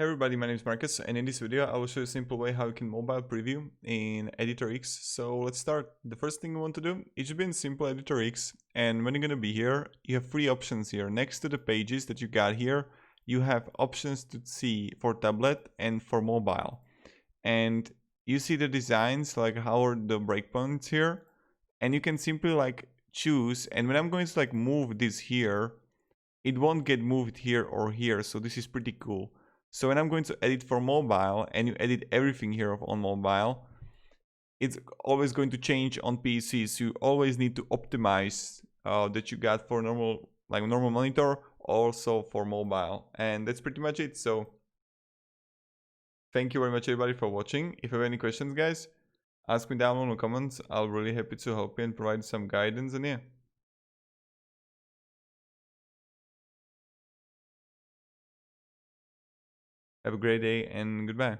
Hey everybody, my name is Marcus, and in this video I will show you a simple way how you can mobile preview in Editor X. So let's start. The first thing you want to do, it should be in simple Editor X, and when you're gonna be here, you have three options here. Next to the pages that you got here, you have options to see for tablet and for mobile. And you see the designs, like how are the breakpoints here, and you can simply like choose. And when I'm going to like move this here, it won't get moved here or here, so this is pretty cool. So when I'm going to edit for mobile and you edit everything here on mobile, it's always going to change on PC. So you always need to optimize that you got for normal monitor, also for mobile. And that's pretty much it. So thank you very much everybody for watching. If you have any questions, guys, ask me down in the comments. I'll be really happy to help you and provide some guidance. And yeah, have a great day and goodbye.